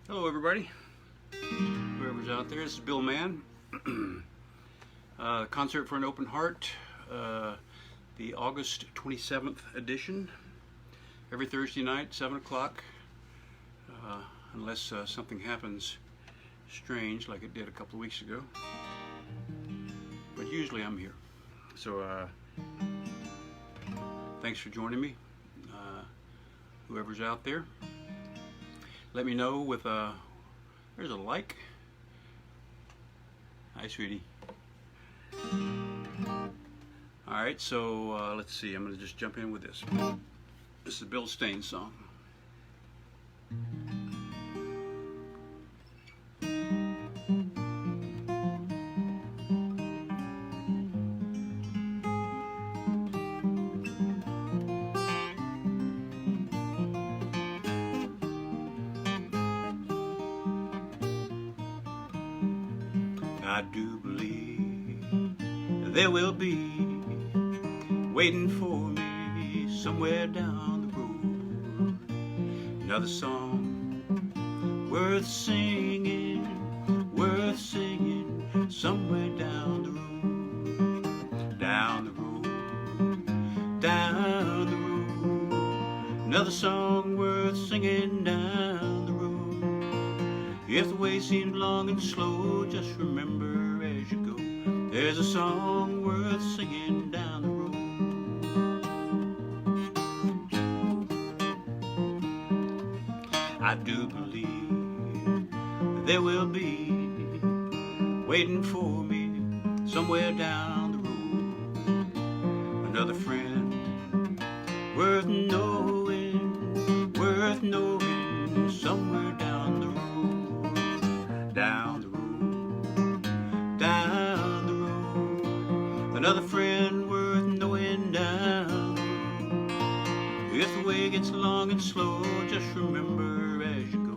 Hello everybody, whoever's out there. This is Bill Mann. Concert for an Open Heart, the August 27th edition, every Thursday night, 7 o'clock, unless something happens strange like it did a couple of weeks ago. But usually I'm here. So thanks for joining me, whoever's out there. Let me know with there's a like. Hi, sweetie. Alright, so let's see. I'm going to just jump in with this. This is a Bill Staines song. I do believe there will be waiting for me somewhere down the road another song worth singing somewhere down the road, down the road, down the road, another song worth singing down the road. If the way seems long and slow, just remember as you go, there's a song worth singing down the road. I do believe there will be waiting for me somewhere down the road another friend worth knowing somewhere down the road, down the road, down the road, another friend worth knowing down the road. If the way gets long and slow, just remember as you go,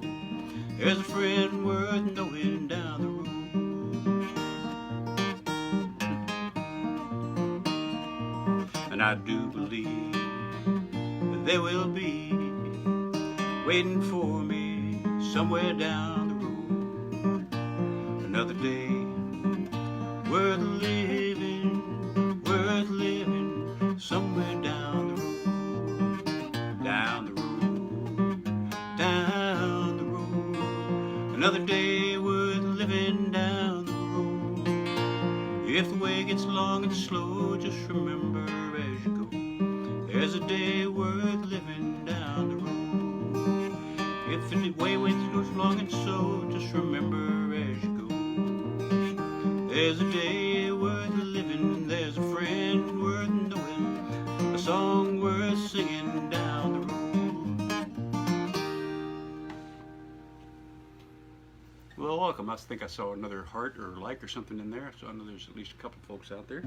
there's a friend worth knowing down the road. And I do believe that there will be waiting for me somewhere down the road another day worth living somewhere down the road, down the road, down the road, another day worth living down the road. If the way gets long and slow, just remember as you go, there's a day worth living down the road. If the way goes long and slow, just remember as you go, there's a day worth living, there's a friend worth knowing, a song worth singing down the road. Well, welcome. I think I saw another heart or like or something in there, so I know there's at least a couple folks out there.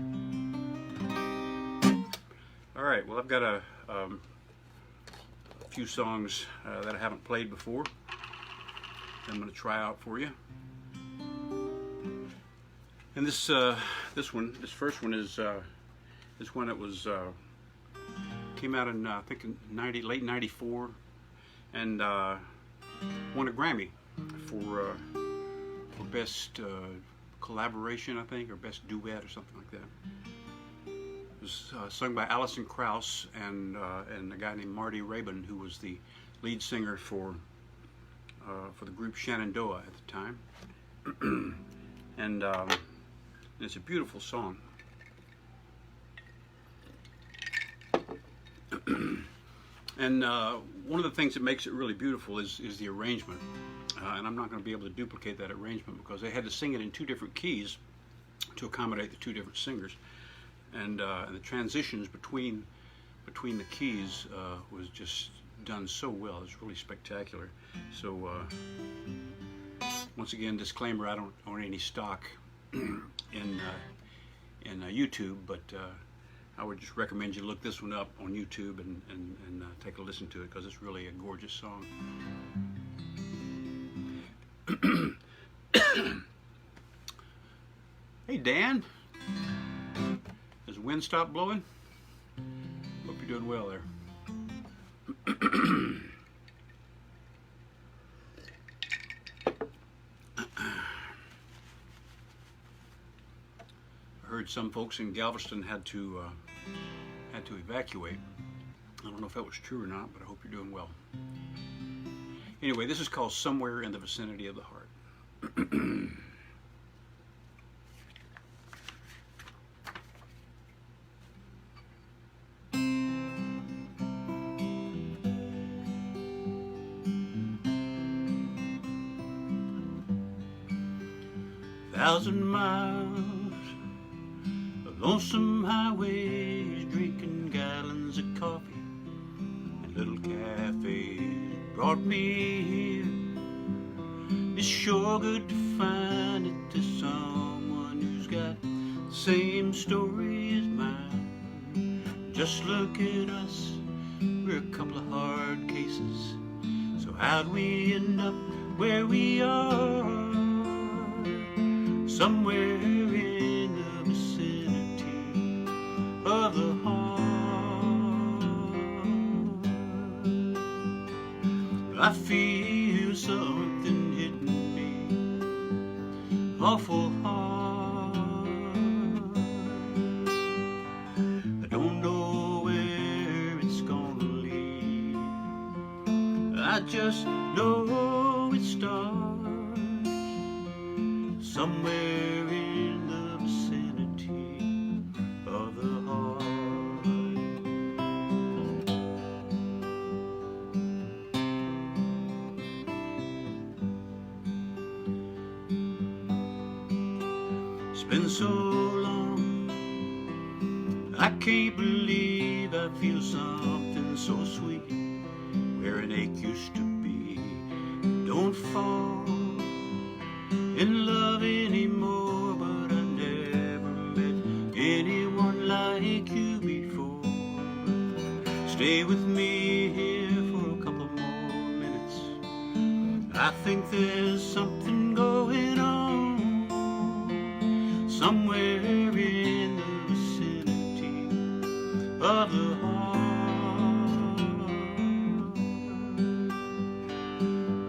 Alright, well, I've got a few songs that I haven't played before I'm going to try out for you. And this first one is one that was came out in I think in late '94 and won a Grammy for best collaboration, I think, or best duet or something like that. It was sung by Alison Krauss and a guy named Marty Raybon, who was the lead singer for the group Shenandoah at the time. And it's a beautiful song. And one of the things that makes it really beautiful is the arrangement. And I'm not going to be able to duplicate that arrangement because they had to sing it in two different keys to accommodate the two different singers. And the transitions between the keys was just done so well. It's really spectacular. So once again, disclaimer: I don't own any stock in YouTube, but I would just recommend you look this one up on YouTube and take a listen to it because it's really a gorgeous song. Hey Dan, has the wind stopped blowing? Hope you're doing well there. heard some folks in Galveston had to evacuate. I don't know if that was true or not, but I hope you're doing well. Anyway, this is called Somewhere in the Vicinity of the Heart. 1,000 miles of lonesome highways, drinking gallons of coffee and little cafes brought me here. It's sure good to find that there's someone who's got the same story as mine. Just look at us, we're a couple of hard cases. So how'd we end up where we are? Somewhere in the vicinity of the heart. I feel something hitting me awful hard. I don't know where it's gonna lead. I just know it starts somewhere in the vicinity of the heart. It's been so long, I can't believe I feel something so sweet where an ache used to be. Don't fall in love anymore, but I never met anyone like you before. Stay with me here for a couple more minutes. I think there's something going on somewhere in the vicinity of the heart.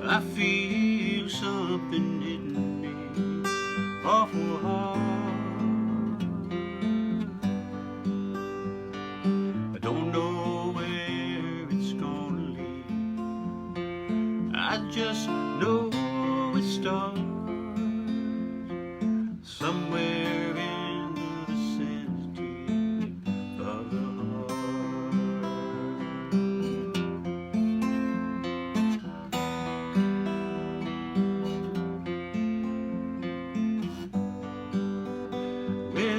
I feel something hitting awful hard. I don't know where it's gonna lead. I just know it starts somewhere in the vicinity of the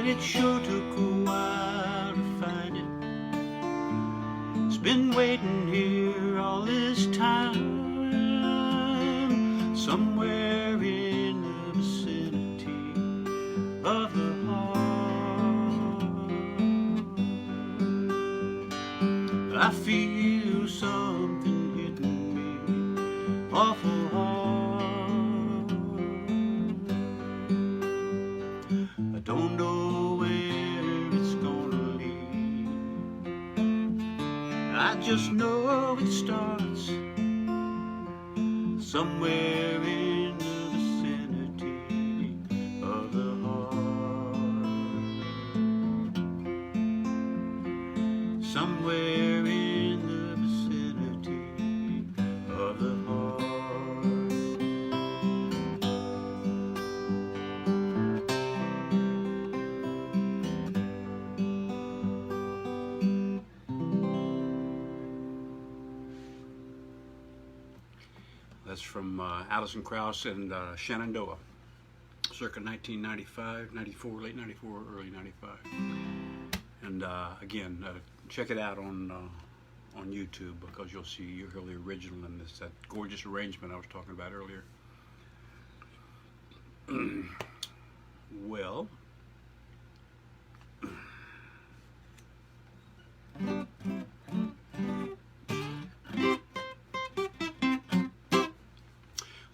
It sure took a while to find it. It's been waiting here all this time, somewhere in the vicinity of the heart. I feel something hitting me awful hard. I don't know I just know it starts somewhere in the vicinity of the heart. Somewhere in the vicinity of the heart. That's from Alison Krauss and Shenandoah, circa 1995, 94, late 94, early 95. And again, check it out on YouTube, because you'll hear the original and that gorgeous arrangement I was talking about earlier. Well,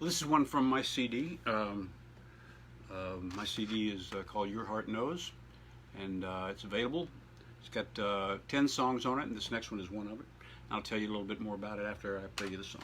this is one from my CD. My CD is called Your Heart Knows, and it's available. It's got 10 songs on it, and this next one is one of it. I'll tell you a little bit more about it after I play you the song.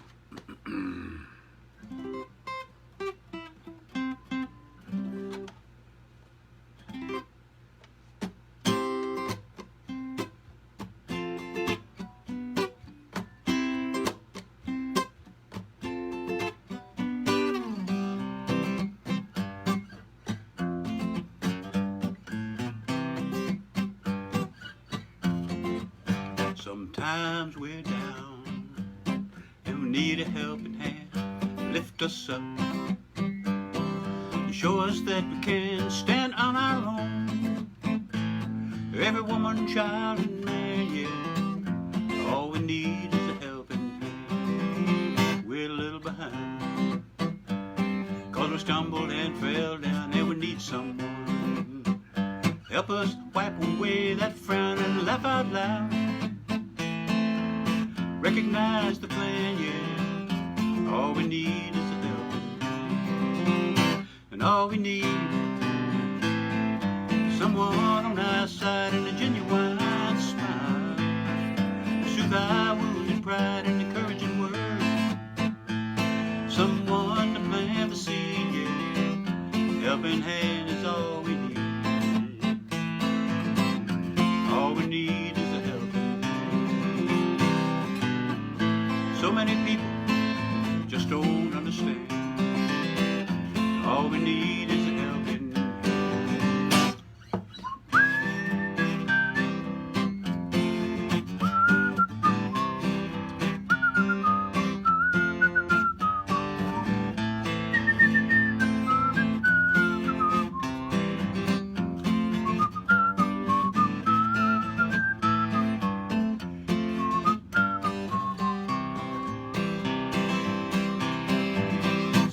Sometimes we're down and we need a helping hand. Lift us up and show us that we can stand on our own. Every woman, child, and man, yeah, all we need is a helping hand. We're a little behind, 'cause we stumbled and fell down, and we need someone help us wipe away that frown and laugh out loud. Recognize the plan, yeah, all we need is a helping hand. And all we need is someone on our side and a genuine smile, soothe our wounded pride and encouraging word. Someone to plant the seed, yeah, helping hand is all we need. All we need is a helping hand. So many people just don't understand. All we need is a helping hand.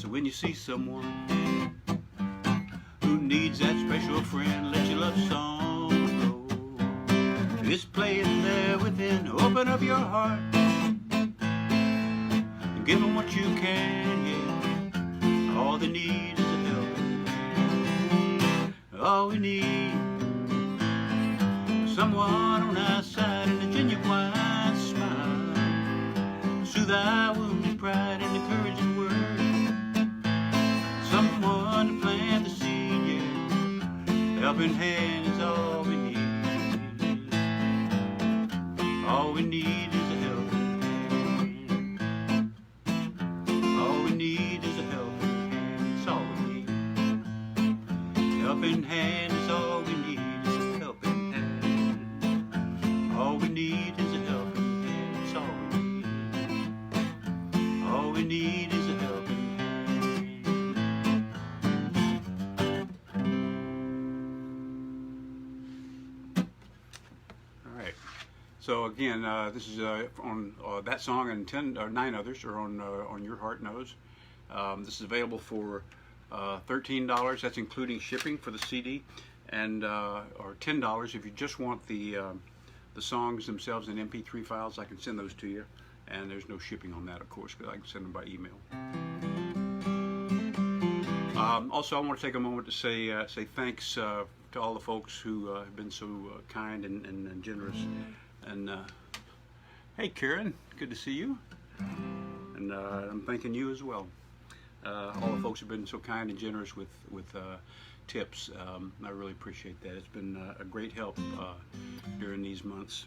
When you see someone who needs that special friend, let your love song flow. Just play it there within, open up your heart and give them what you can, yeah. All they need is a helping hand. All we need is someone on our side and a genuine smile, soothe our wounded pride and encouraging word. Someone to plant the seed, yeah, helping hand is all we need. All we need is a helping hand. All we need is a helping hand. It's all we need. Helping hand is all we need. Is a helping hand. All we need is a helping hand. It's all we need. All we need is a helping hand. So again, this is on that song and 10 or 9 others are on Your Heart Knows. This is available for $13. That's including shipping for the CD, and or $10 if you just want the songs themselves in MP3 files. I can send those to you, and there's no shipping on that, of course, because I can send them by email. Also, I want to take a moment to say thanks to all the folks who have been so kind and generous. And hey, Karen, good to see you. And I'm thanking you as well. All the folks have been so kind and generous with tips. I really appreciate that. It's been a great help during these months.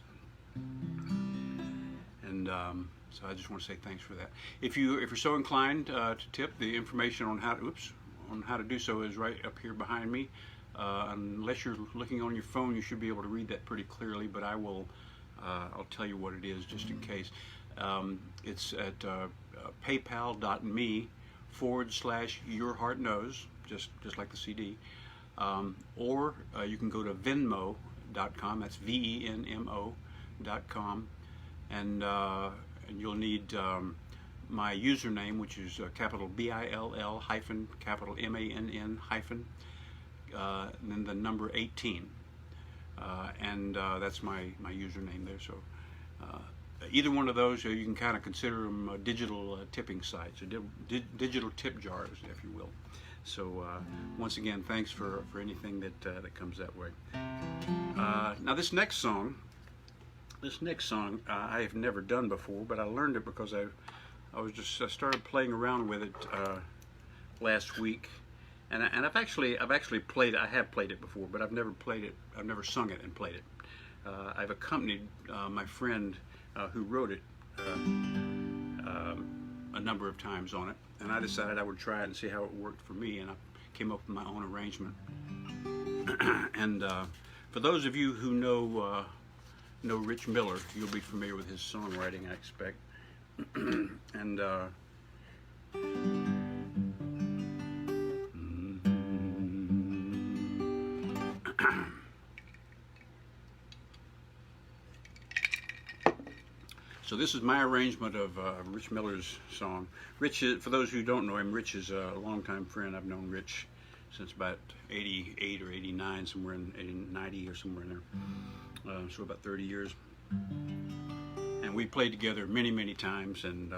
And so I just want to say thanks for that. If you're so inclined to tip, the information on how to do so is right up here behind me. Unless you're looking on your phone, you should be able to read that pretty clearly. But I'll tell you what it is just in case. It's at paypal.me/yourheartknows, just like the CD. Or you can go to Venmo.com. That's VENMO.com, and you'll need my username, which is capital BILL hyphen capital MANN hyphen and then the number 18, and that's my username there. So either one of those, you can kind of consider them digital tipping sites, or digital tip jars, if you will. So once again, thanks for anything that comes that way. Now this next song I have never done before, but I learned it because I started playing around with it last week, and I've actually played it. I have played it before, but I've never played it. I've never sung it and played it. I've accompanied my friend who wrote it a number of times on it, and I decided I would try it and see how it worked for me, and I came up with my own arrangement. And for those of you who know know Rich Miller, you'll be familiar with his songwriting, I expect. And so this is my arrangement of Rich Miller's song. Rich, for those who don't know him, Rich is a longtime friend. I've known Rich since about 88 or 89, somewhere in 90 or somewhere in there. So about 30 years. And we played together many, many times, and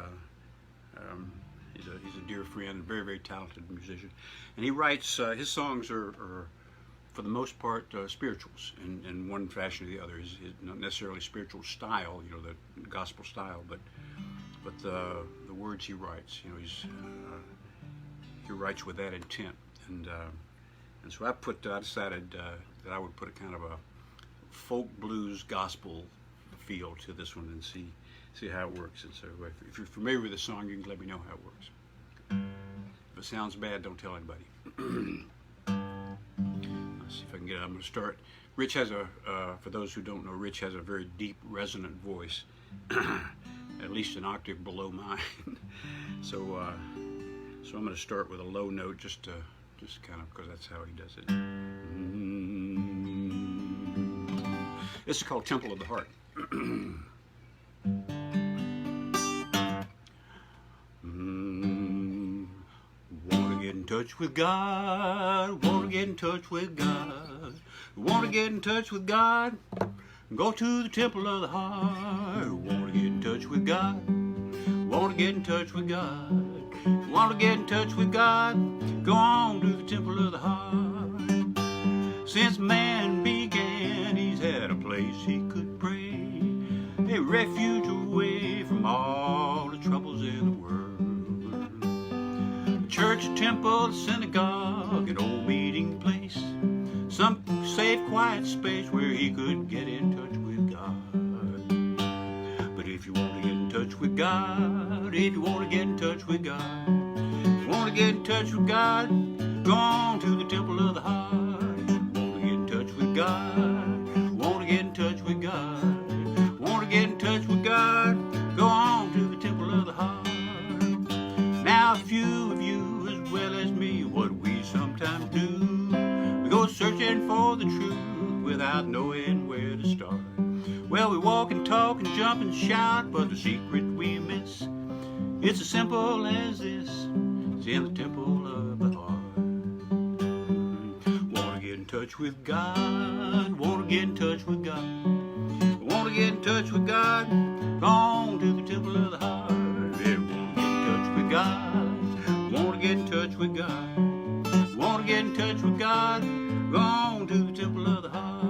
he's a dear friend, a very, very talented musician. And he writes, his songs are for the most part, spirituals in one fashion or the other. His not necessarily spiritual style, you know, the gospel style, but the words he writes, you know, he writes with that intent. And so I decided that I would put a kind of a folk blues gospel feel to this one and see how it works. And so if you're familiar with the song, you can let me know how it works. If it sounds bad, don't tell anybody. Let's see if I can get it. I'm going to start. Rich has for those who don't know, Rich has a very deep, resonant voice, at least an octave below mine. So I'm going to start with a low note, just kind of because that's how he does it. This is called Temple of the Heart. Want to get in touch with God, want to get in touch with God, want to get in touch with God, go to the temple of the heart. Want to get in touch with God, want to get in touch with God, want to get in touch with God, go on to the temple of the heart. Since man began, he's had a place he could pray, a refuge away from all the troubles in the world. A church, a temple, a synagogue, an old meeting place, some safe, quiet space where he could get in touch with God. But if you want to get in touch with God, if you want to get in touch with God, if you want to get in touch with God, go on to the temple of the heart. Want to get in touch with God, want to get in touch with God, want to get in touch with God, go on to the temple of the heart. Now a few of you, as well as me, what we sometimes do, we go searching for the truth without knowing where to start. Well, we walk and talk and jump and shout, but the secret we miss, it's as simple as this, it's in the temple of the heart. Want to get in touch with God, want to get in touch with God, want to get in touch with God, go on to the temple of the heart. Yeah, want to get in touch with God, want to get in touch with God, want to get in touch with God, go on to the temple of the heart.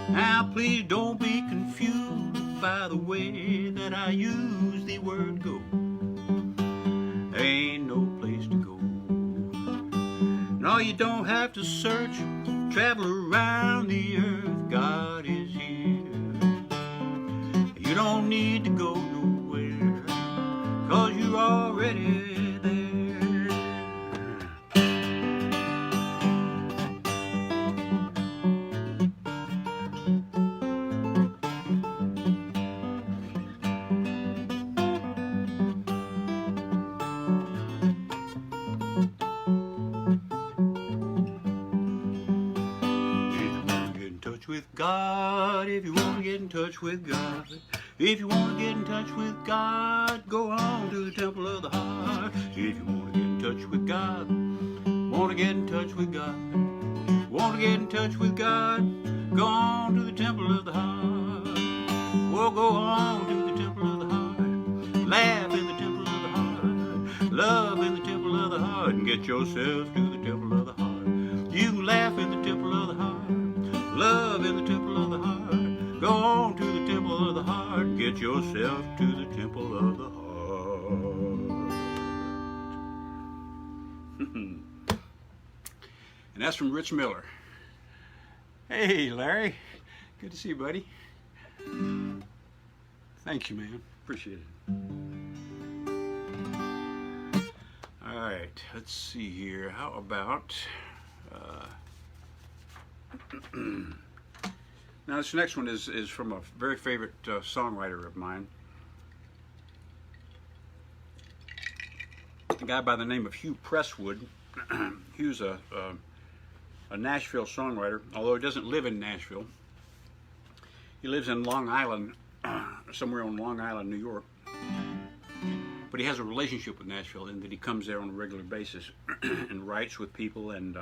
Now please don't be confused by the way that I use the word go. There ain't no place to go. No, you don't have to search, travel around the earth, God is here. You don't need to go nowhere, 'cause you're already there. With God, if you want to get in touch with God, if you want to get in touch with God, go on to the temple of the heart. If you want to get in touch with God, want to get in touch with God, want to get in touch with God, go on to the temple of the heart. Well, go on to the temple of the heart, laugh in the temple of the heart, love in the temple of the heart, and get yourself to the temple of the heart. You can laugh in the temple of the heart, love in the temple of the heart, go on to the temple of the heart, get yourself to the temple of the heart. And that's from Rich Miller. Hey Larry, good to see you, buddy. Thank you, man, appreciate it. All right, let's see here, how about Now this next one is from a very favorite songwriter of mine, a guy by the name of Hugh Presswood. Hugh's a Nashville songwriter, although he doesn't live in Nashville. He lives in Long Island, somewhere on Long Island, New York. But he has a relationship with Nashville in that he comes there on a regular basis and writes with people and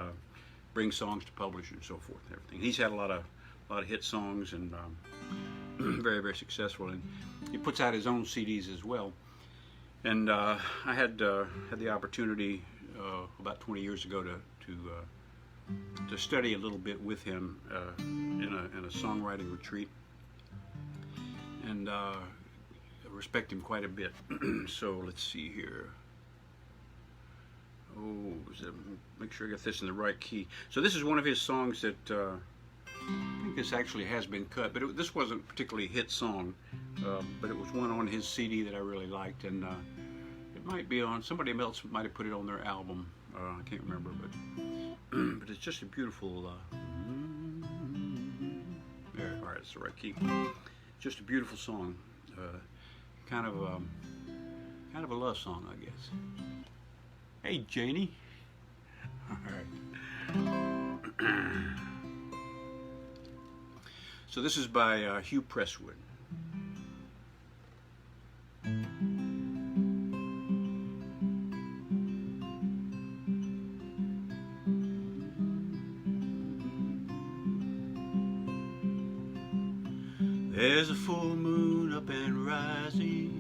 brings songs to publish and so forth and everything. He's had a lot of hit songs and very, very successful. And he puts out his own CDs as well. And I had the opportunity about 20 years ago to study a little bit with him in a songwriting retreat, and I respect him quite a bit. So let's see here. Make sure I get this in the right key. So this is one of his songs that I think this actually has been cut, but this wasn't a particularly hit song, but it was one on his CD that I really liked, and it might be on, somebody else might have put it on their album. I can't remember, but it's just a beautiful. There, all right, it's the right key. Just a beautiful song, kind of a love song, I guess. Hey, Janie. All right. So this is by Hugh Presswood. There's a full moon up and rising.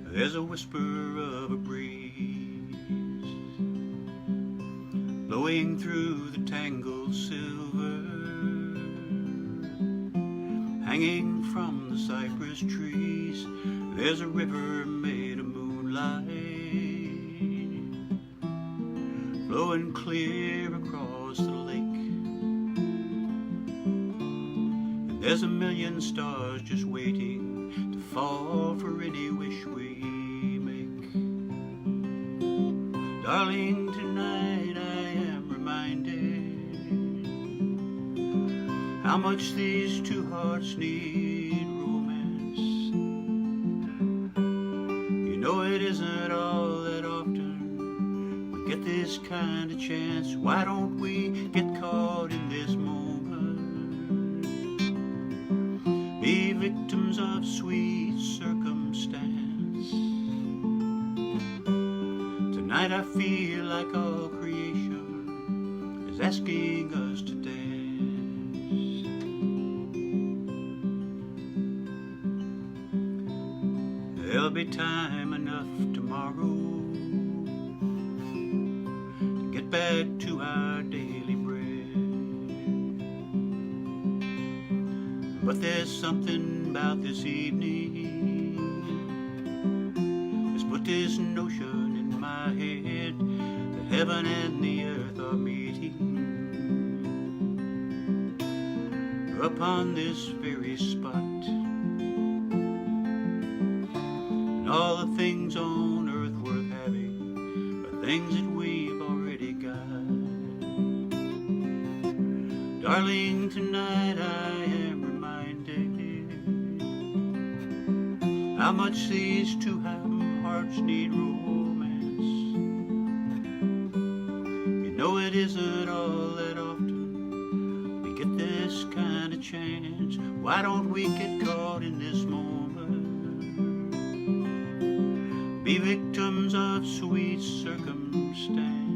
There's a whisper of a breeze blowing through the tangled silver, hanging from the cypress trees. There's a river made of moonlight, flowing clear across the lake. And there's a million stars just waiting to fall for any wish we make. Darling, tonight I am reminded how much these two hearts need romance. You know it isn't all that often we get this kind of chance. Why don't we get caught in this moment, be victims of sweet circumstance? Tonight I feel like all creation is asking us to dance. There'll be time enough tomorrow to get back to our daily bread, but there's something about this evening that's put this notion in my head that heaven and the earth are meeting upon this very spot. All the things on earth worth having are things that we've already got. Darling, tonight I am reminded how much these two hearts need romance. You know it isn't all that often we get this kind of chance. Why don't we get caught in this moment, be victims of sweet circumstance?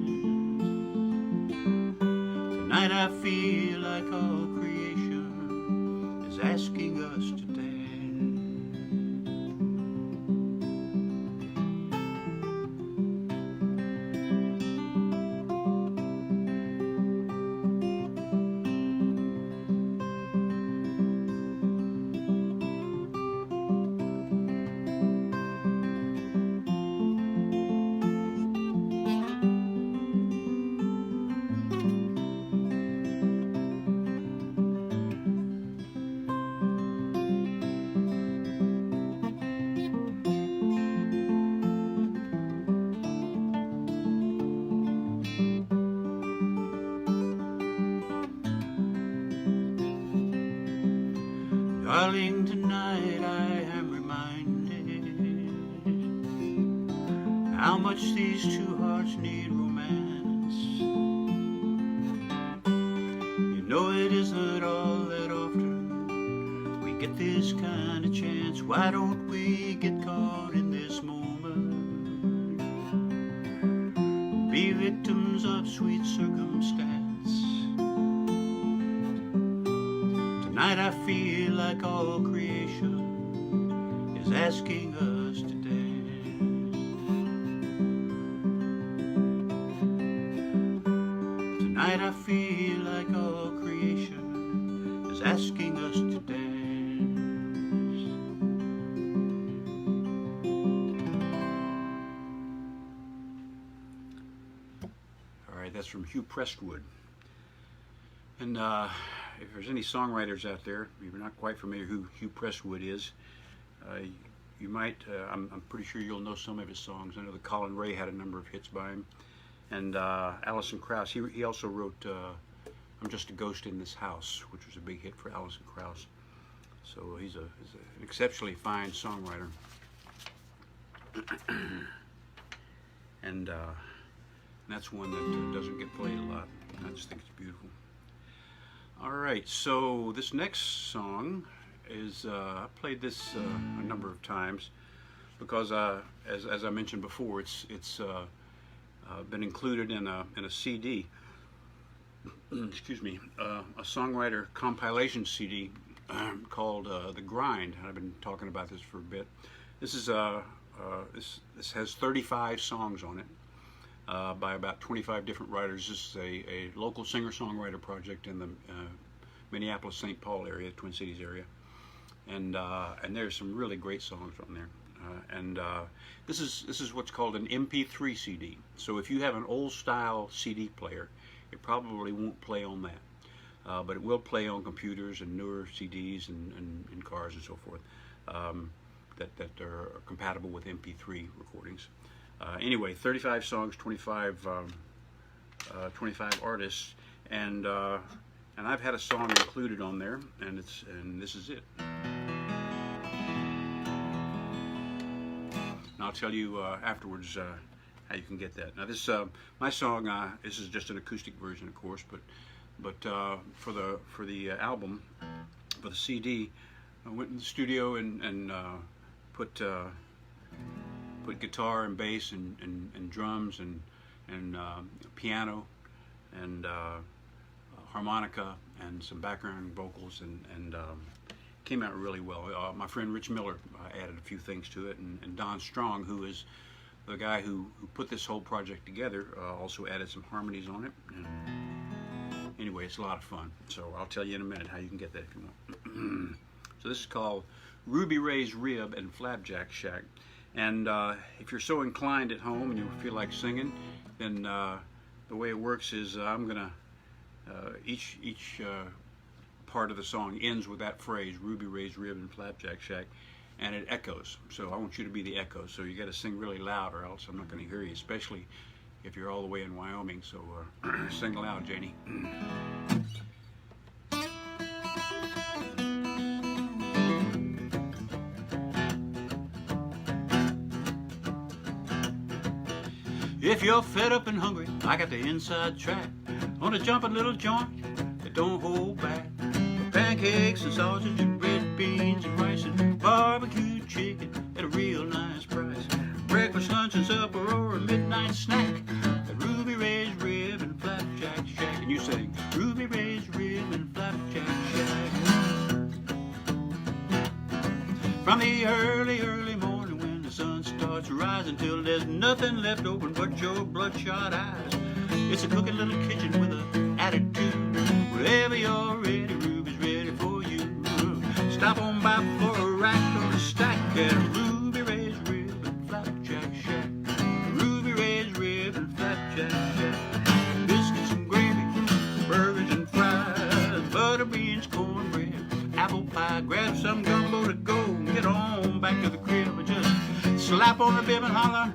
Tonight I feel like all creation is asking us to dance. Darling, tonight I am reminded how much these two hearts need romance. You know it isn't all that often we get this kind of chance. Why don't we get caught in this moment, be victims of sweet circumstance? Tonight I feel like all creation is asking us to dance. Tonight I feel like all creation is asking us to dance. All right, that's from Hugh Prestwood. And if there's any songwriters out there, if you're not quite familiar who Hugh Prestwood is, you might, I'm pretty sure you'll know some of his songs. I know that Colin Ray had a number of hits by him. And Alison Krauss, he also wrote I'm Just a Ghost in This House, which was a big hit for Alison Krauss. So he's an exceptionally fine songwriter. And that's one that doesn't get played a lot. I just think it's beautiful. All right, so this next song is, I played this a number of times because, as I mentioned before, it's been included in a CD, excuse me, a songwriter compilation CD called The Grind. I've been talking about this for a bit. This is this has 35 songs on it. By about 25 different writers. This is a local singer-songwriter project in the Minneapolis-St. Paul area, Twin Cities area, and there's some really great songs on there. This is what's called an MP3 CD. So if you have an old-style CD player, it probably won't play on that, but it will play on computers and newer CDs and in cars and so forth that are compatible with MP3 recordings. Anyway, 35 songs, 25 artists, and I've had a song included on there, and this is it. And I'll tell you afterwards how you can get that. Now this my song. This is just an acoustic version, of course, but for the album, for the CD, I went in the studio and put guitar and bass and drums and piano and harmonica and some background vocals and came out really well. My friend Rich Miller added a few things to it, and Don Strong, who is the guy who put this whole project together, also added some harmonies on it. And anyway, it's a lot of fun. So I'll tell you in a minute how you can get that if you want. So this is called Ruby Ray's Rib and Flapjack Shack. And if you're so inclined at home and you feel like singing, then the way it works is I'm gonna each part of the song ends with that phrase, Ruby Ray's Rib and Flapjack Shack, and it echoes. So I want you to be the echo. So you got to sing really loud, or else I'm not going to hear you, especially if you're all the way in Wyoming. So sing loud, Janie. If you're fed up and hungry, I got the inside track on a jumping little joint that don't hold back. Pancakes and sausage and red beans and rice and barbecue chicken at a real nice price. Breakfast, lunch, and supper, or a midnight snack at Ruby Ray's Rib and Flapjack Shack. And you sing Ruby Ray's Rib and Flapjack Shack. From the early morning when the sun starts rising till there's nothing left open but your bloodshot eyes. It's a cooking little kitchen with an attitude. Wherever you're ready, Ruby's ready for you. Stop on by for a rack or a stack at Ruby Ray's Rib and Flapjack Shack. Ruby Ray's Rib and Flapjack Shack. Biscuits and gravy, burgers and fries, butter beans, cornbread, apple pie. Grab some gumbo to go and get on back to the crib and just slap on the bib and holler,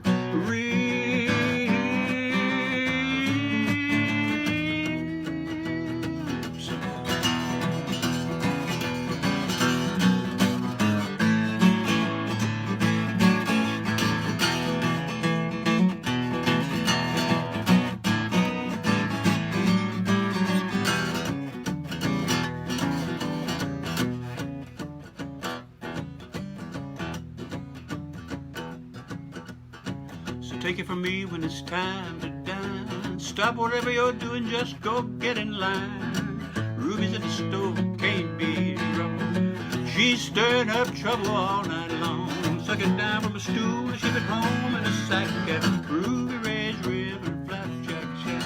So take it from me, when it's time to dine, stop whatever you're doing, just go get in line. Ruby's at the stove, can't be wrong. She's stirring up trouble all night long. Suck it down from a stool, ship it home in a sack of Ruby Ray's rib and flapjack shack.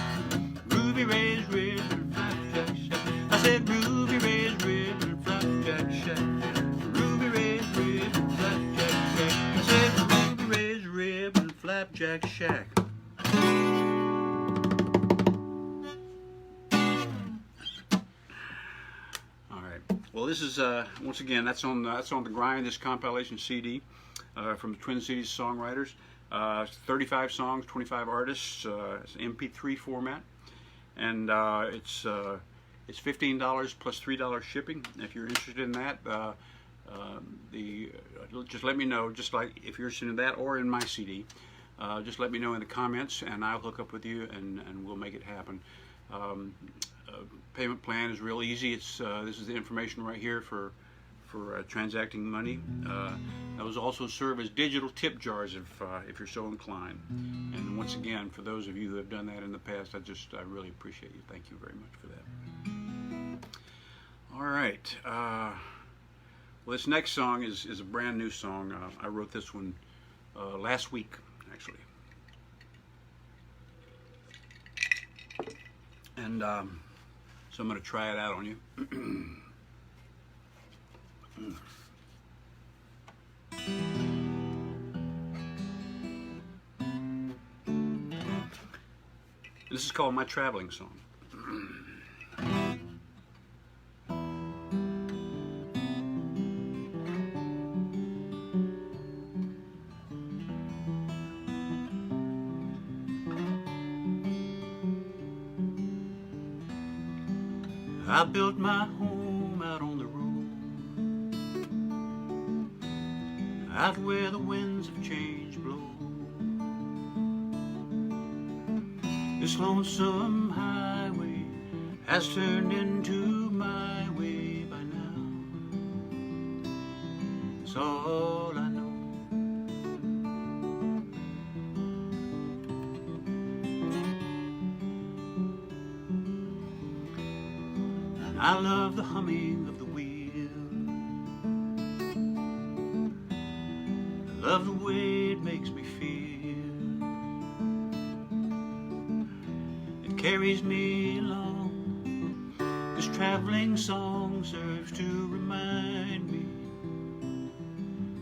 Ruby Ray's rib and flapjack shack. I said Ruby Ray's rib and flapjack shack. Ruby Ray's rib and flapjack shack. I said Ruby Ray's rib and flapjack shack. Well, this is once again, that's on the Grind, this compilation CD from the Twin Cities songwriters. 35 songs, 25 artists. It's an MP3 format, and it's $15 plus $3 shipping. If you're interested in that, just let me know. Just like if you're interested in that or in my CD, just let me know in the comments, and I'll hook up with you, and we'll make it happen. Payment plan is real easy. It's this is the information right here for transacting money. Those also serve as digital tip jars if you're so inclined. And once again, for those of you who have done that in the past, I really appreciate you. Thank you very much for that. All right. Well, this next song is a brand new song. I wrote this one last week, actually. And so I'm going to try it out on you. This is called My Traveling Song. I built my home out on the road, out where the winds of change blow. This lonesome highway has turned into my way by now. It's all I know. I love the humming of the wheel. I love the way it makes me feel. It carries me along. This traveling song serves to remind me,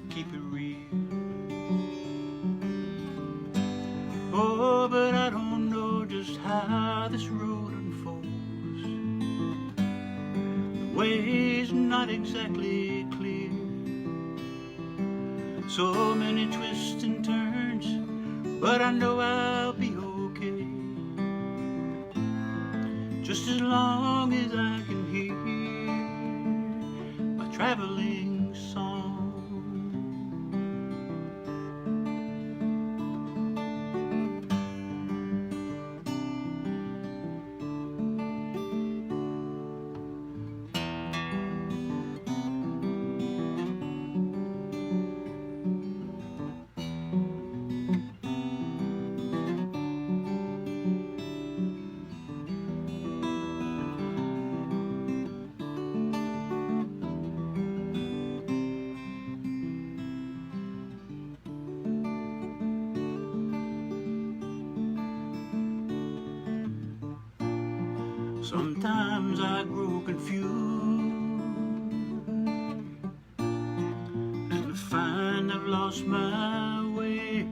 keep it real. Oh, but I don't know just how this road unfolds. Way's not exactly clear. So many twists and turns, but I know I'll be okay, just as long as I can hear my traveling song. Sometimes I grow confused and find I've lost my way.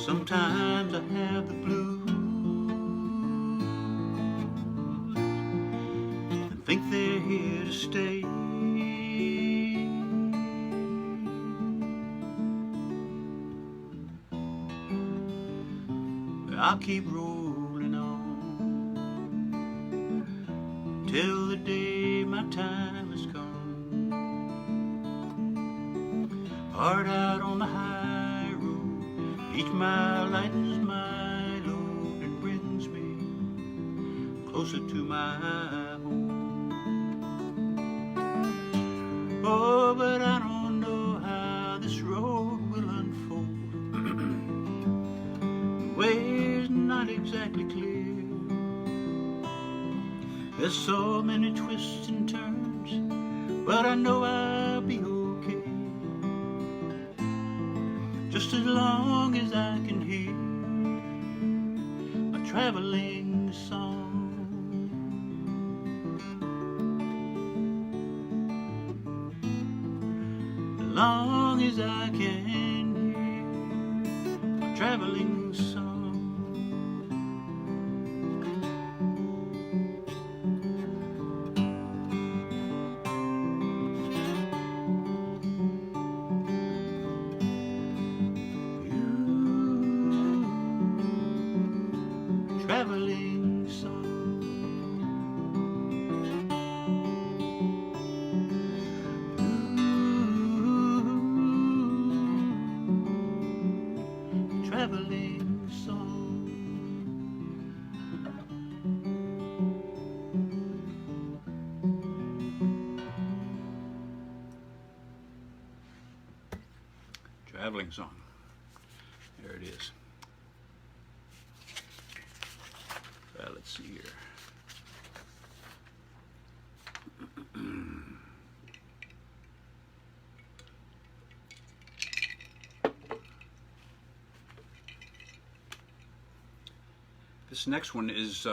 Sometimes I have the blues and think they're here to stay. I'll keep rolling on till the day my time has come. Hard out on the high road, each mile lightens my load and brings me closer to my home. Oh, but I don't know how this road will unfold. There's so many twists and turns, but I know I'll be okay, just as long as I can hear a traveling song. As long as I can hear a traveling song. Traveling song. Traveling song. Traveling song. There it is. Let's see here. This next one is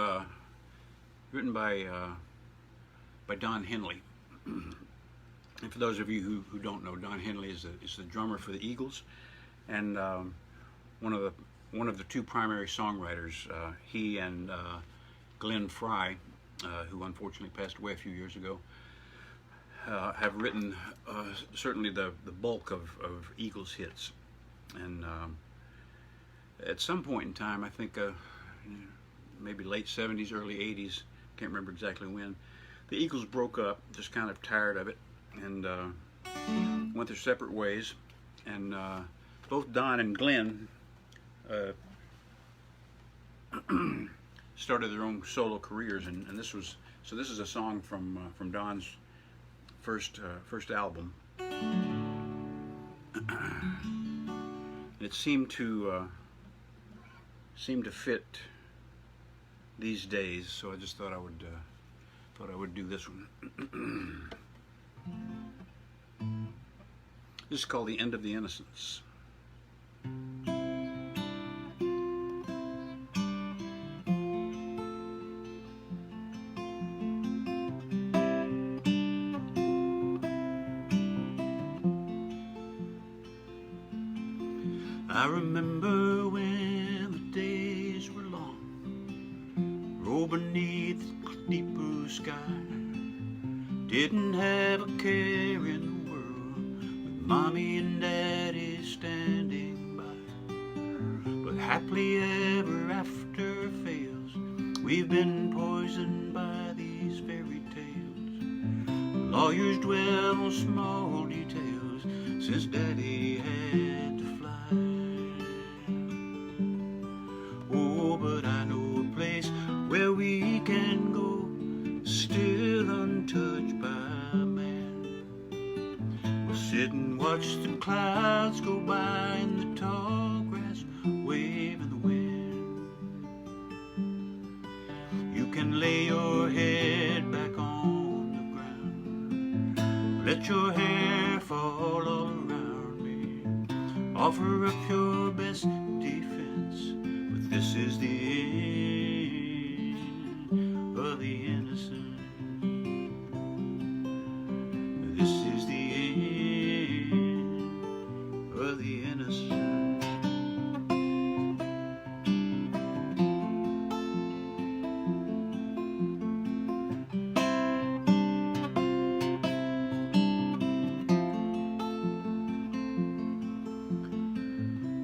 written by Don Henley. And for those of you who don't know, Don Henley is the drummer for the Eagles, and one of the two primary songwriters. He and Glenn Frey, who unfortunately passed away a few years ago, have written certainly the bulk of Eagles hits. And at some point in time, I think maybe late 70s, early 80s, can't remember exactly when, the Eagles broke up, just kind of tired of it, and went their separate ways. And both Don and Glenn started their own solo careers, and this is a song from Don's first album. And it seemed to fit these days, so I just thought I would do this one. This is called "The End of the Innocents." I remember when the days were long, roll beneath the deep blue sky. Didn't have a care in the world, with mommy and daddy standing by. But happily ever after fails, we've been poisoned by these fairy tales. Lawyers dwell on small details since daddy had to fly. But I know a place where we can go, still untouched by man. We'll sit and watch the clouds go by and the tall grass wave in the wind. You can lay your head back on the ground, let your hair fall all around me, offer up your best defense. This is the end of the innocent. This is the end of the innocent.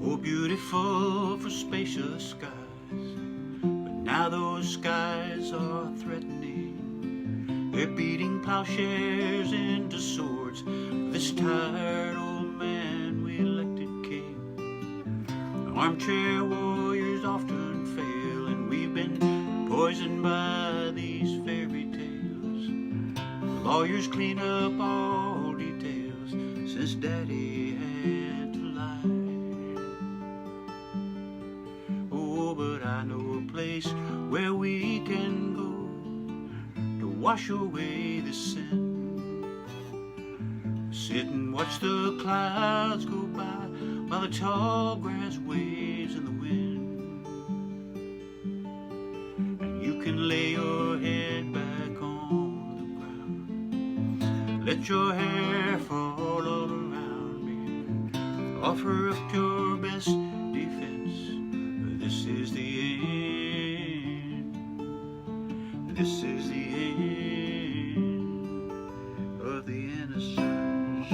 Oh, beautiful for spacious skies, but now those skies are threatening. They're beating plowshares into swords for this tired old man we elected king. Armchair warriors often fail, and we've been poisoned by these fairy tales. The lawyers clean up all details since daddy had to lie. But I know a place where we can go to wash away the sin. Sit and watch the clouds go by while the tall grass waves in the wind. And you can lay your head back on the ground, let your hair fall all around me, offer up your best defense. This is the end. This is the end of the innocence.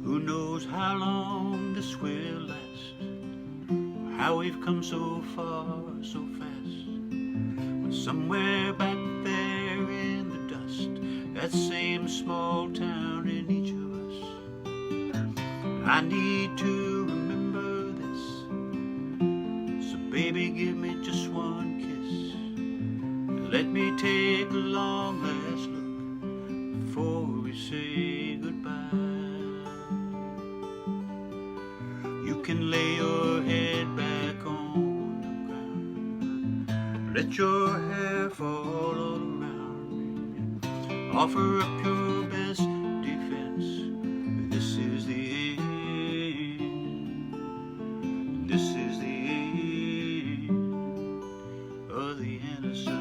Who knows how long this will last, or how we've come so far so fast, when somewhere back there in the dust, that same small town in each of us, I need to remember this. So baby, give me just one kiss, and let me take a long last look before we say goodbye. You can lay your head back on the ground, let your hair fall all around me, offer up your best defense. This is the end. This is the end of the innocence.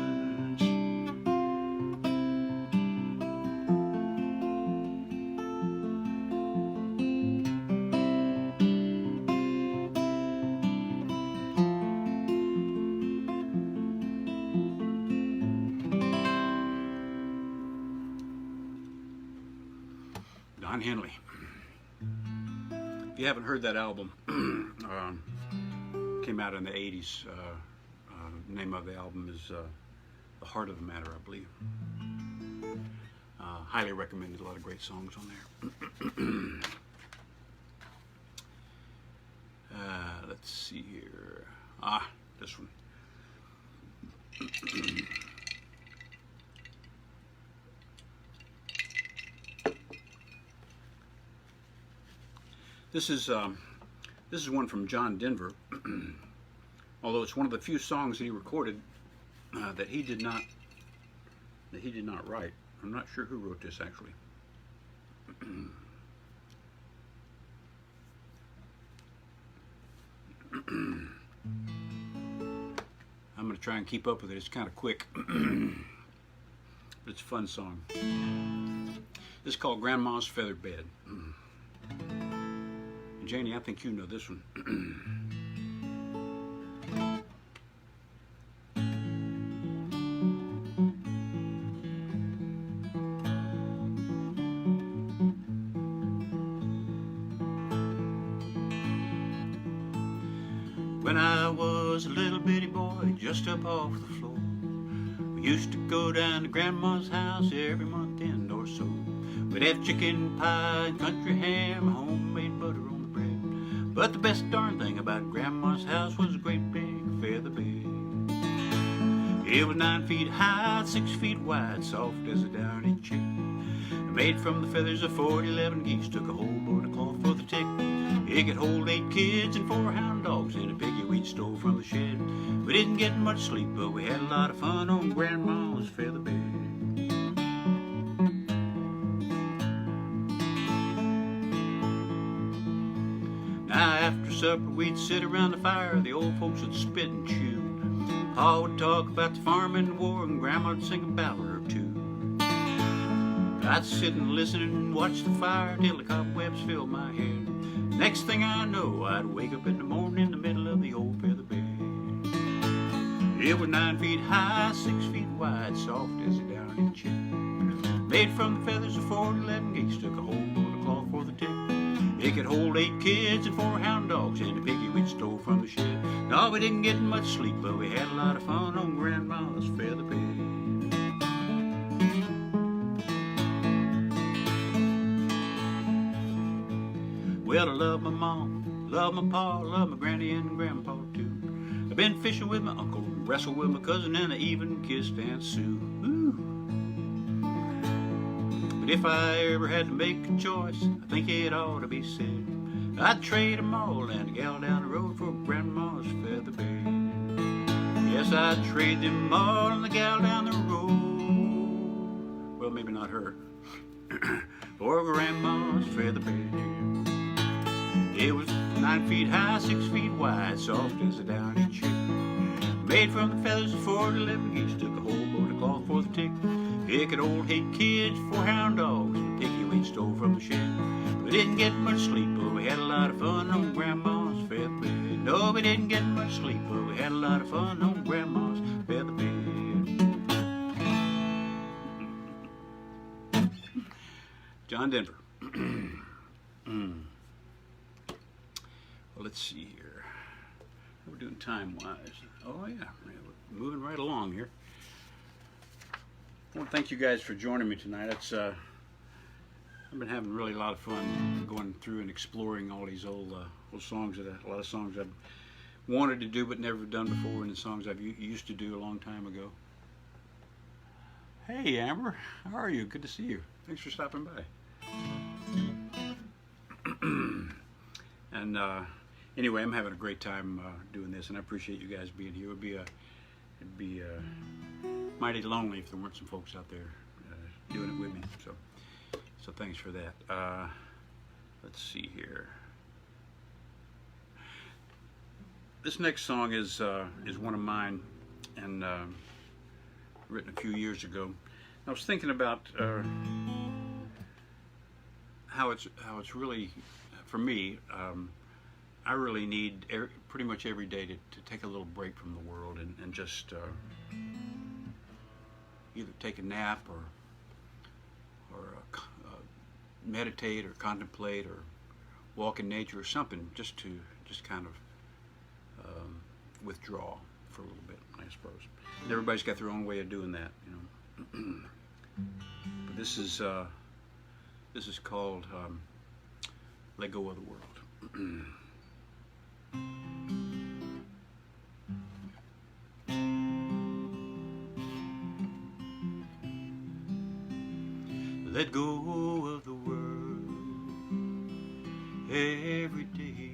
Don Henley. If you haven't heard that album, came out in the 80s. The name of the album is The Heart of the Matter, I believe. Highly recommended. A lot of great songs on there. Let's see here. This one. This is one from John Denver, although it's one of the few songs that he recorded that he did not write. I'm not sure who wrote this actually. I'm going to try and keep up with it. It's kind of quick, but it's a fun song. This is called Grandma's Feather Bed. Janie, I think you know this one. When I was a little bitty boy, just up off the floor, we used to go down to Grandma's house every month end or so. We'd have chicken pie and country ham, homemade butter on the bread. But the best darn thing about Grandma's house was a great big feather bed. It was 9 feet high, 6 feet wide, soft as a downy chick. Made from the feathers of 40-11 geese, took a whole board of cloth for the tick. It could hold 8 kids and 4 hound dogs and a piggy we'd stole from the shed. We didn't get much sleep, but we had a lot of fun on Grandma's feather bed. Now after supper we'd sit around the fire, the old folks would spit and chew. Pa would talk about the farm and the war, and Grandma'd sing a ballad or two. I'd sit and listen and watch the fire till the cobwebs filled my head. Next thing I know, I'd wake up in the morning in the middle of the old feather bed. It was 9 feet high, 6 feet wide, soft as a downy chick. Made from the feathers of 40-11 geese, took a whole board of cloth for the tick. It could hold 8 kids and 4 hound dogs and a piggy we'd stole from the shed. No, we didn't get much sleep, but we had a lot of fun on Grandma's feather bed. Well, I love my mom, love my pa, love my granny and grandpa too. I've been fishing with my uncle, wrestled with my cousin, and I even kissed Aunt Sue. Ooh. But if I ever had to make a choice, I think it ought to be said, I'd trade them all and a gal down the road for Grandma's feather bed. Yes, I'd trade them all and the gal down the road, well, maybe not her, for Grandma's feather bed. It was 9 feet high, 6 feet wide, soft as a downy chick, made from the feathers of 4 11 geese. Took a whole boat of cloth for the tick. It could hold 8 kids, 4 hound dogs, and a piggy we'd stole from the shed. We didn't get much sleep, but we had a lot of fun on Grandma's feather bed. No, we didn't get much sleep, but we had a lot of fun on Grandma's feather bed. John Denver. Well, let's see here. How we're doing time-wise. Oh, yeah, we're moving right along here. I want to thank you guys for joining me tonight. I've been having really a lot of fun going through and exploring all these old songs, a lot of songs I've wanted to do but never done before, and the songs I've used to do a long time ago. Hey, Amber, how are you? Good to see you. Thanks for stopping by. And anyway, I'm having a great time doing this, and I appreciate you guys being here. It'd be mighty lonely if there weren't some folks out there doing it with me. So thanks for that. Let's see here. This next song is one of mine, and written a few years ago. I was thinking about how it's really, for me, I really need pretty much every day to take a little break from the world and just either take a nap or meditate or contemplate or walk in nature or something, just kind of withdraw for a little bit, I suppose. And everybody's got their own way of doing that, you know. But this is called "Let Go of the World." Let go of the world every day,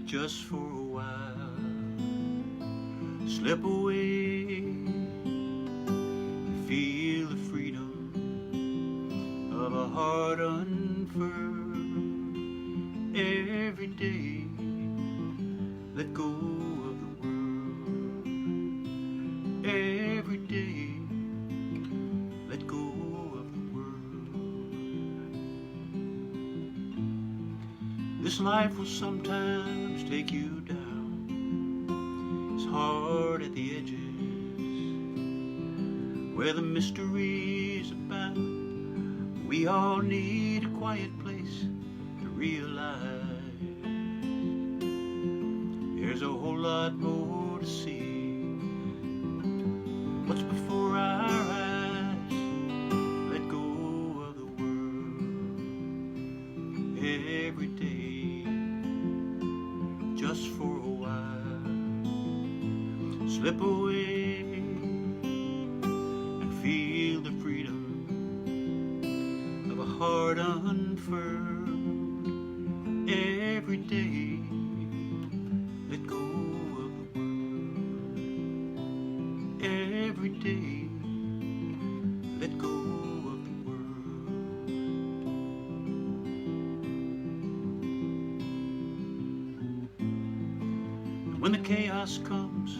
just for a while. Slip away, feel the freedom of a heart unfurled every day. Let go of the world every day. Let go of the world. This life will sometimes take you down. It's hard at the edges where the mysteries abound. We all need a quiet place to realize there's a whole lot more to see. What's before our eyes? Let go of the world every day, just for a while. Slip away and feel the freedom of a heart unfurled every day. Let go of the world every day. Let go of the world. And when the chaos comes,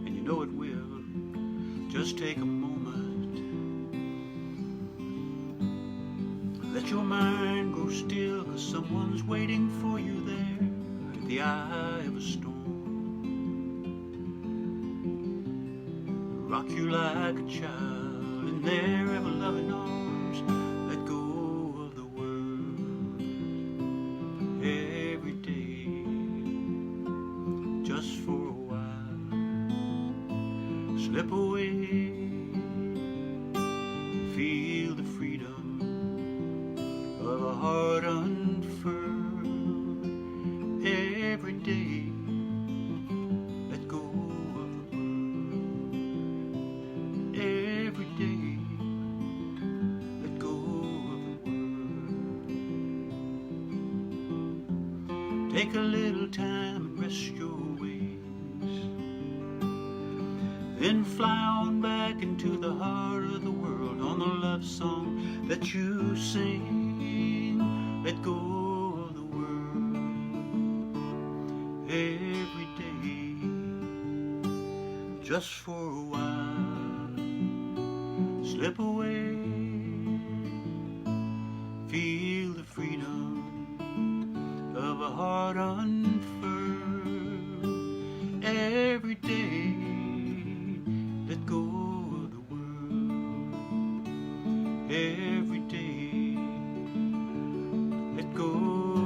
and you know it will, just take a moment. Let your mind grow still, 'cause someone's waiting for you there at the eye of a storm. Rock you like a child in their ever-loving arms. Let go of the world every day, just for a while. Slip away, feel the freedom of a heart unfurled every day. Let go of the world every day. Take a little time and rest your wings. Then fly on back into the heart of the world on the love song that you sing. Let go of the world every day, just for a while. Slip away, feel the freedom of a heart unfurled every day. Let go of the world every day. Let go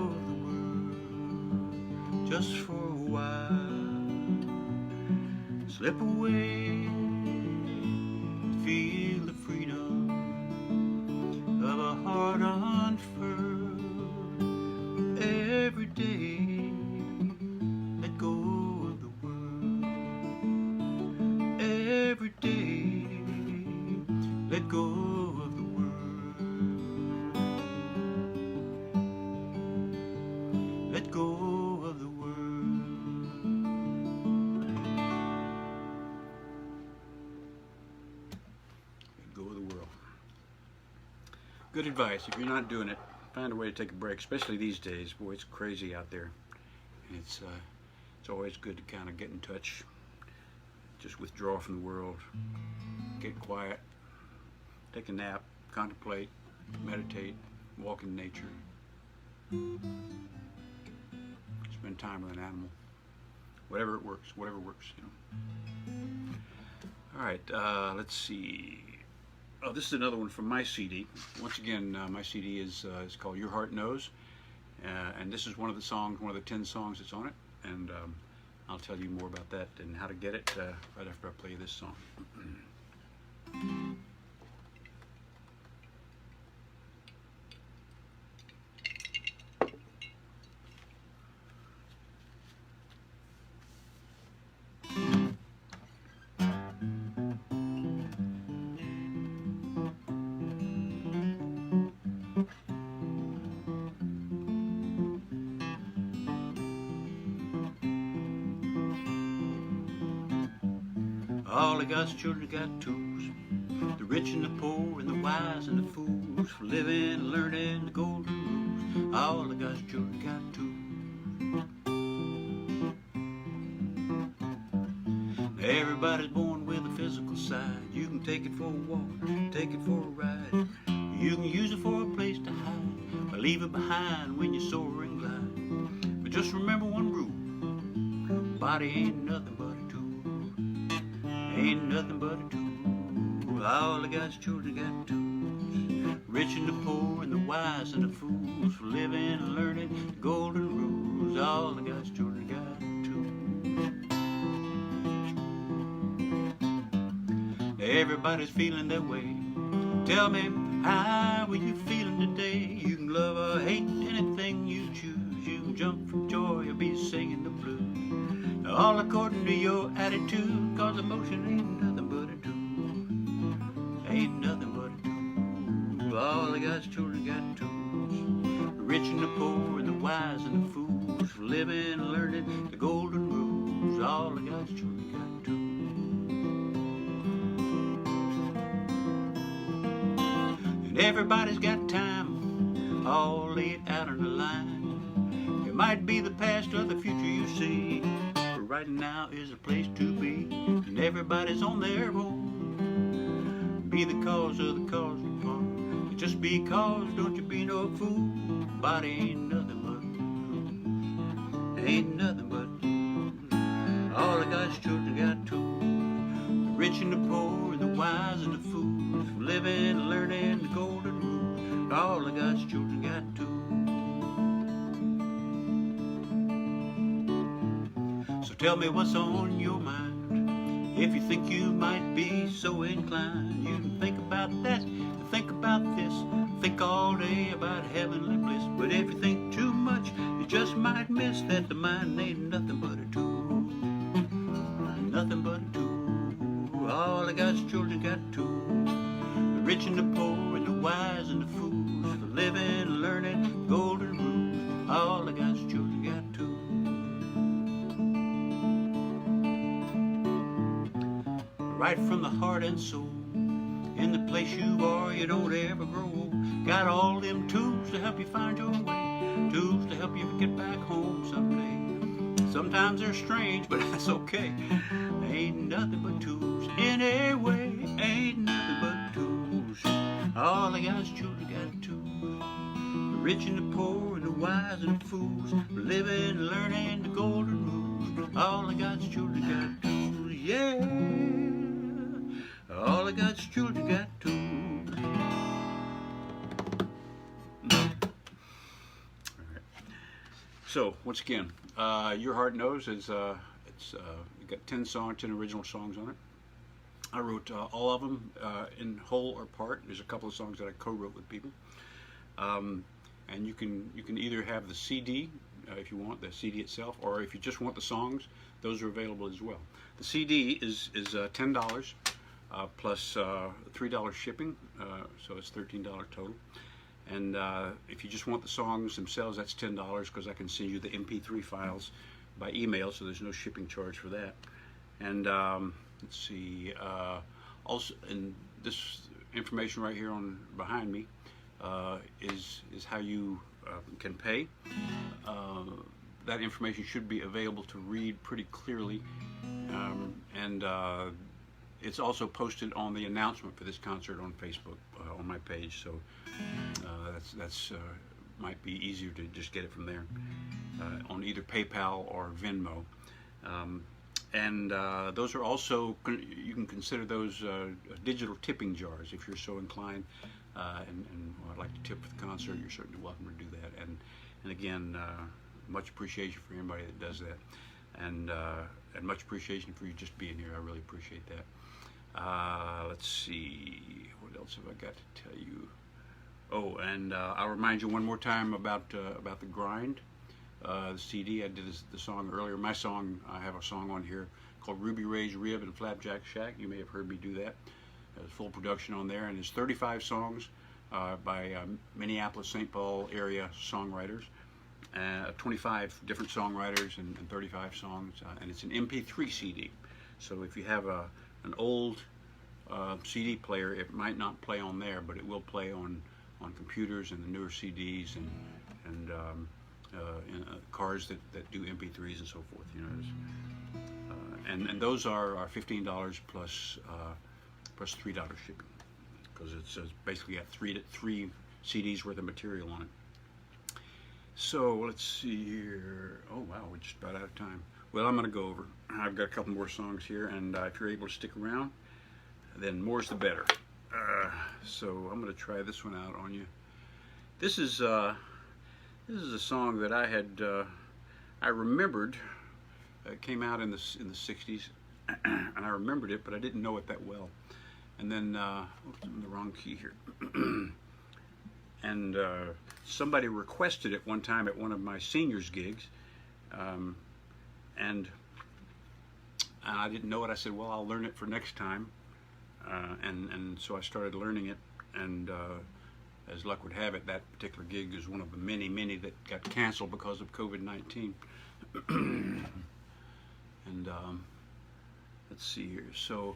of the world just for a while. Slip away, feel the freedom of a heart unfurled every day. Let go of the world every day. Let go of the world. Let go of the world. Let go of the world. Good advice. If you're not doing it, find a way to take a break, especially these days. Boy, it's crazy out there. And it's always good to kind of get in touch, just withdraw from the world, get quiet, take a nap, contemplate, meditate, walk in nature, spend time with an animal, whatever works, you know. All right, let's see. Oh, this is another one from my CD. Once again, my CD is called Your Heart Knows, and this is one of the songs, one of the 10 songs that's on it, and I'll tell you more about that and how to get it right after I play this song. All of God's children got tools, the rich and the poor and the wise and the fools, for living and learning the golden rules. All of God's children got tools. Everybody's born with a physical side. You can take it for a walk, take it for a ride. You can use it for a place to hide, or leave it behind when you soar and glide. But just remember one rule: body ain't nothing but a tool. Ain't nothing but a tool. All of God's children got tools. Rich and the poor and the wise and the fools, for living and learning the golden rules. All of God's children got tools. Everybody's feeling that way. Tell me, how are you feeling today? You can love or hate anything you choose. You can jump from joy or be singing the blues. All according to your attitude, cause emotion ain't nothing but a tool. Ain't nothing but a tool. All of God's children got tools. The rich and the poor and the wise and the fools, for living and learning the golden rules. All of God's children got tools. And everybody's got time, all lay it out on the line. It might be the past or the future you see, right now is a place to be, and everybody's on their own. Be the cause of the cause of fun. Just because, don't you be no fool. Body ain't nothing but, ain't nothing but. All of God's children got tools. The rich and the poor and the wise and the fools, for living and learning the golden rules. All of God's children got tools. Tell me what's on your mind. If you think you might be so inclined, you can think about that, think about this, think all day about heavenly bliss. But if you think too much, you just might miss that the mind ain't nothing but a tool. Nothing but a tool. All of God's children got tools. The rich and the poor and the wise and the fools, for living and learning golden rules. All of God's children got tools. right from the heart and soul. In the place you are, you don't ever grow old. Got all them tools to help you find your way, tools to help you get back home someday. Sometimes they're strange, but that's okay. Ain't nothing but tools anyway. Ain't nothing but tools. All I got is children got tools. The rich and the poor and the wise and the fools, living and learning the golden rules. All I got is children got tools. Yeah. All I got is children got tools. All right. So once again, Your Heart Knows is you got 10 original songs on it. I wrote all of them in whole or part. There's a couple of songs that I co-wrote with people. And you can either have the CD if you want the CD itself, or if you just want the songs, those are available as well. The CD is $10 plus $3 shipping, so it's $13 total. And if you just want the songs themselves, that's $10 because I can send you the MP3 files by email, so there's no shipping charge for that. And let's see, also, and this information right here on behind me is how you can pay. That information should be available to read pretty clearly, and it's also posted on the announcement for this concert on Facebook on my page. So that's might be easier to just get it from there on either PayPal or Venmo. And those are also, you can consider those digital tipping jars if you're so inclined. And I'd like to tip for the concert, you're certainly welcome to do that. And again, much appreciation for anybody that does that. And much appreciation for you just being here. I really appreciate that. Let's see, what else have I got to tell you? Oh, and I'll remind you one more time about the Grind. The CD, I did the song earlier. My song, I have a song on here called Ruby Ray's Rib and Flapjack Shack. You may have heard me do that. There's full production on there, and there's 35 songs by Minneapolis, St. Paul area songwriters, 25 different songwriters and 35 songs, and it's an MP3 CD. So if you have an old CD player, it might not play on there, but it will play on computers and the newer CDs and cars that do MP3s and so forth. You know, and those are $15 plus $3 shipping, because it's basically got three CDs worth of material on it. So let's see here. Oh wow, we're just about out of time. Well, I'm going to go over. I've got a couple more songs here, and if you're able to stick around, then more's the better. So I'm going to try this one out on you. This is a song that I had I remembered. It came out in the 60s, and I remembered it, but I didn't know it that well. And then I'm in the wrong key here. And somebody requested it one time at one of my seniors gigs, and I didn't know it. I said, well, I'll learn it for next time, and so I started learning it, and as luck would have it, that particular gig is one of the many that got canceled because of COVID-19. And let's see here. So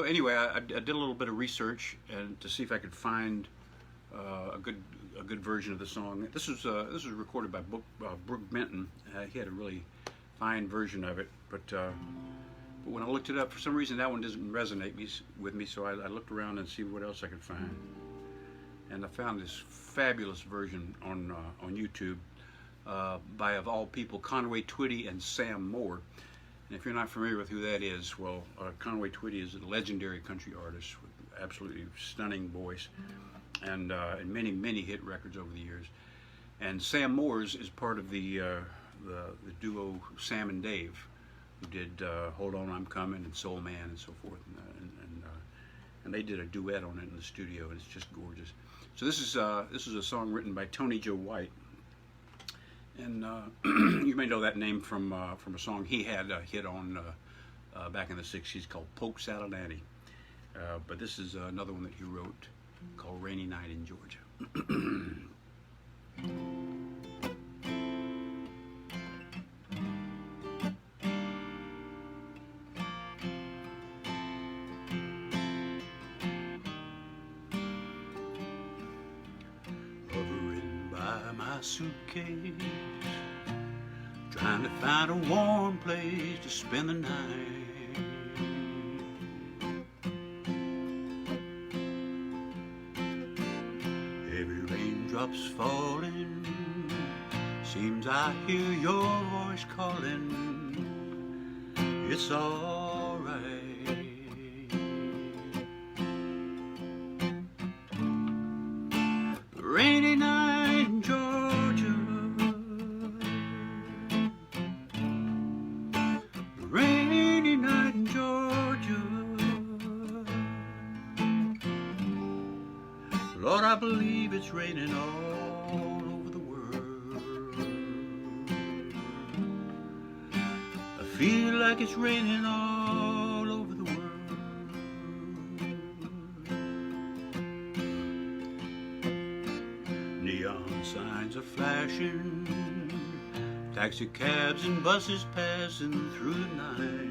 anyway, I did a little bit of research and to see if I could find a good version of the song. This was recorded by Brook Benton. He had a really fine version of it, but when I looked it up, for some reason that one doesn't resonate with me. So I looked around and see what else I could find, and I found this fabulous version on YouTube by, of all people, Conway Twitty and Sam Moore. And if you're not familiar with who that is, well, Conway Twitty is a legendary country artist with absolutely stunning voice, and many hit records over the years. And Sam Moores is part of the duo Sam and Dave, who did Hold On, I'm Coming and Soul Man and so forth, and they did a duet on it in the studio, and it's just gorgeous. So this is a song written by Tony Joe White, and you may know that name from a song he had a hit on back in the 60s called Polk Salad Annie. But this is another one that he wrote called Rainy Night in Georgia. my suitcase, trying to find a warm place to spend the night. Every raindrop's falling, seems I hear your voice calling. It's all right. Rainy night in Georgia, rainy night in Georgia. Lord, I believe it's raining all over the world. I feel like it's raining all over the world. Neon signs are flashing, taxi cabs and buses passing through the night.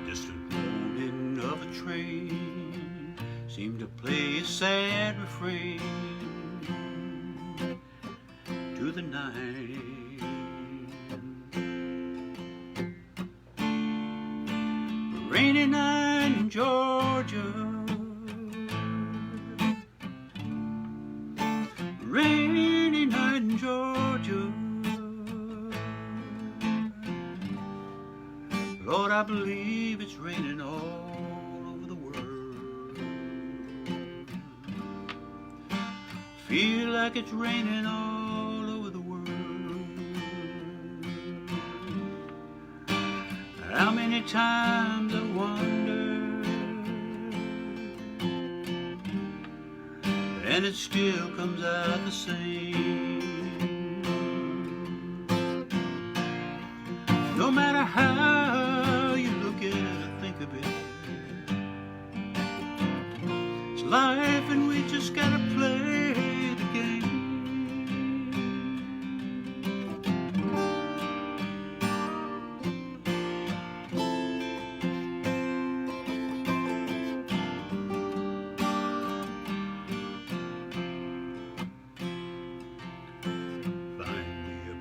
Distant moaning of a train seemed to play a sad refrain to the night. Rainy night in Georgia, rainy night in Georgia. Lord, I believe it's raining all over the world. Feel like it's raining all over the world. How many times I wonder, and it still comes out the same. No matter how you look at it or think of it, it's life and we just gotta play the game.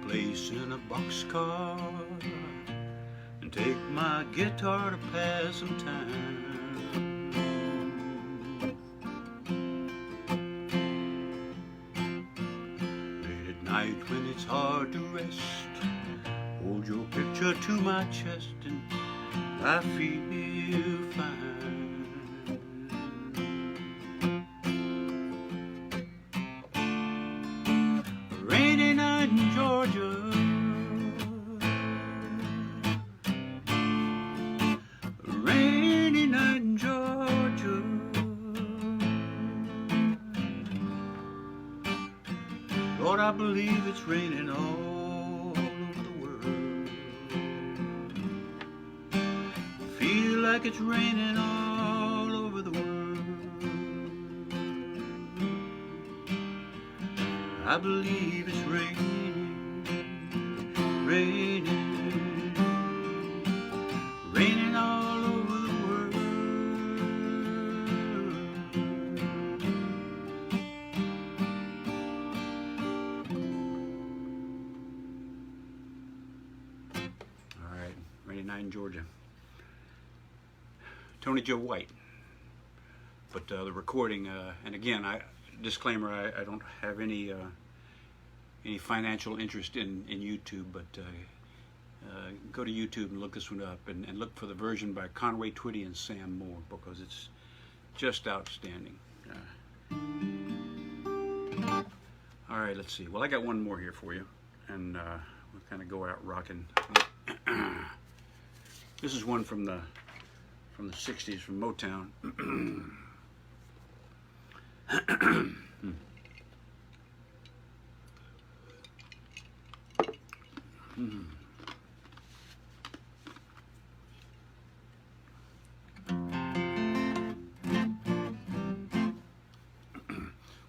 Place in a boxcar and take my guitar to pass some time. Late at night when it's hard to rest, hold your picture to my chest and I feel fine. Rainy night in Georgia, rainy night in Georgia. Lord, I believe it's raining all over the world. Feel like it's raining all over the world. I believe it's raining, raining, raining all over the world. All right, rainy night in Georgia. Tony Joe White. But the recording, and again, disclaimer, I don't have any financial interest in YouTube, but go to YouTube and look this one up and look for the version by Conway Twitty and Sam Moore, because it's just outstanding. All right, let's see. Well, I got one more here for you, and we'll kind of go out rocking. This is one from the 60s, from Motown.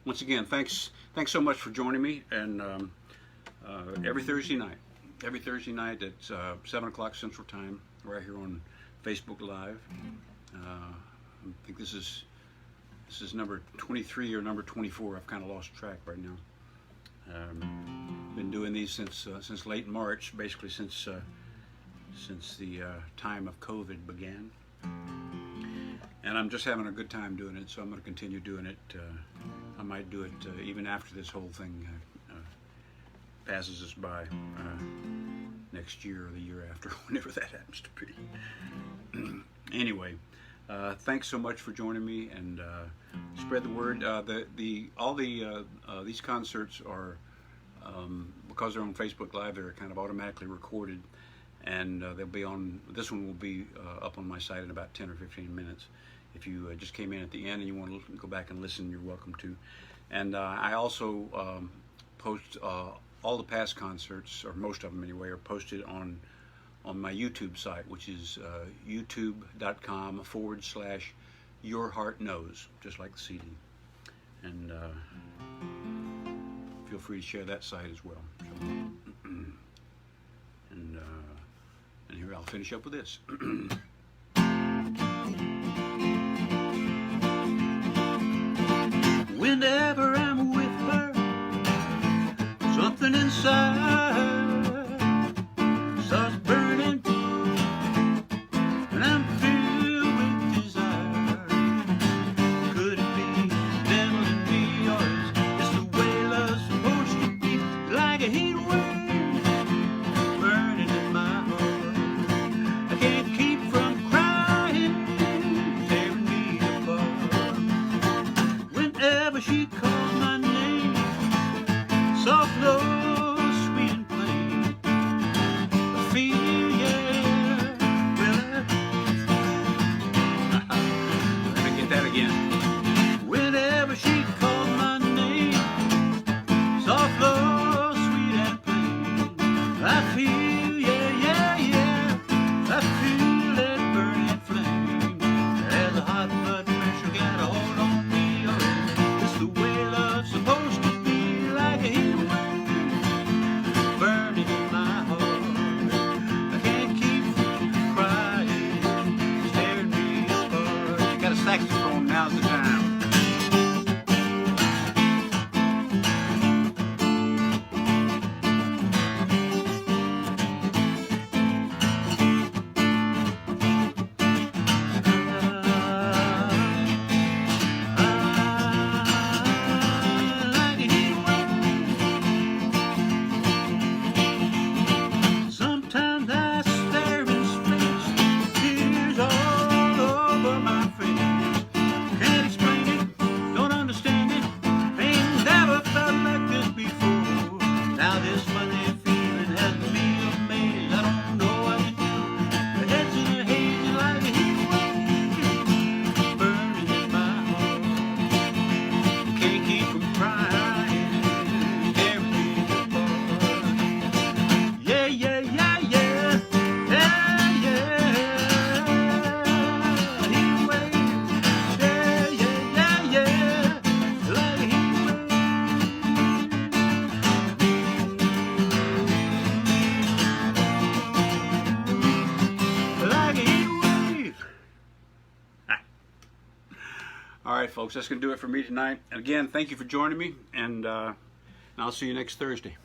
Once again, thanks so much for joining me, and every Thursday night at 7 o'clock Central Time, right here on Facebook Live. think this is number 23 or number 24. I've kind of lost track right now. Been doing these since late March, basically since the time of COVID began, and I'm just having a good time doing it. So I'm going to continue doing it. I might do it even after this whole thing passes us by next year or the year after, whenever that happens to be. Anyway, thanks so much for joining me, and spread the word. These concerts are, because they're on Facebook Live, they're kind of automatically recorded, and they'll be on. This one will be up on my site in about 10 or 15 minutes. If you just came in at the end and you want to go back and listen, you're welcome to. And I also post all the past concerts, or most of them anyway, are posted on my YouTube site, which is youtube.com/Your Heart Knows, just like the CD. And feel free to share that site as well. So, and here I'll finish up with this. Whenever I'm with her, something inside starts burning, and I'm filled with desire. Could it be devil in me, or is this the way love's supposed to be? Like a heat wave burning in my heart, I can't keep from crying, tearing me apart. Whenever she calls my name, soft low, sweet and plain, I feel, yeah, let me get that again. Whenever she calls my name, soft low, sweet and plain, I feel, yeah, I feel that burning flame. As a hot blood pressure got a hold on me, or is this the way love's supposed to be? Like a heat wave burning in my heart, I can't keep from crying, tearing me apart. Got a saxophone, now's the time. Like a heat wave. Sometimes I stare in space, tears all over my face. Can't explain it, don't understand it, ain't never felt like this before. Now this funny feeling has me amazed, I don't know what to do. The head's in a haze like a heat wave burning in my heart. Can't keep from crying, tearing me apart. Yeah, heat wave, yeah, like a heat wave, like a heat wave. All right, folks, that's gonna do it for me tonight. And again, thank you for joining me, and I'll see you next Thursday.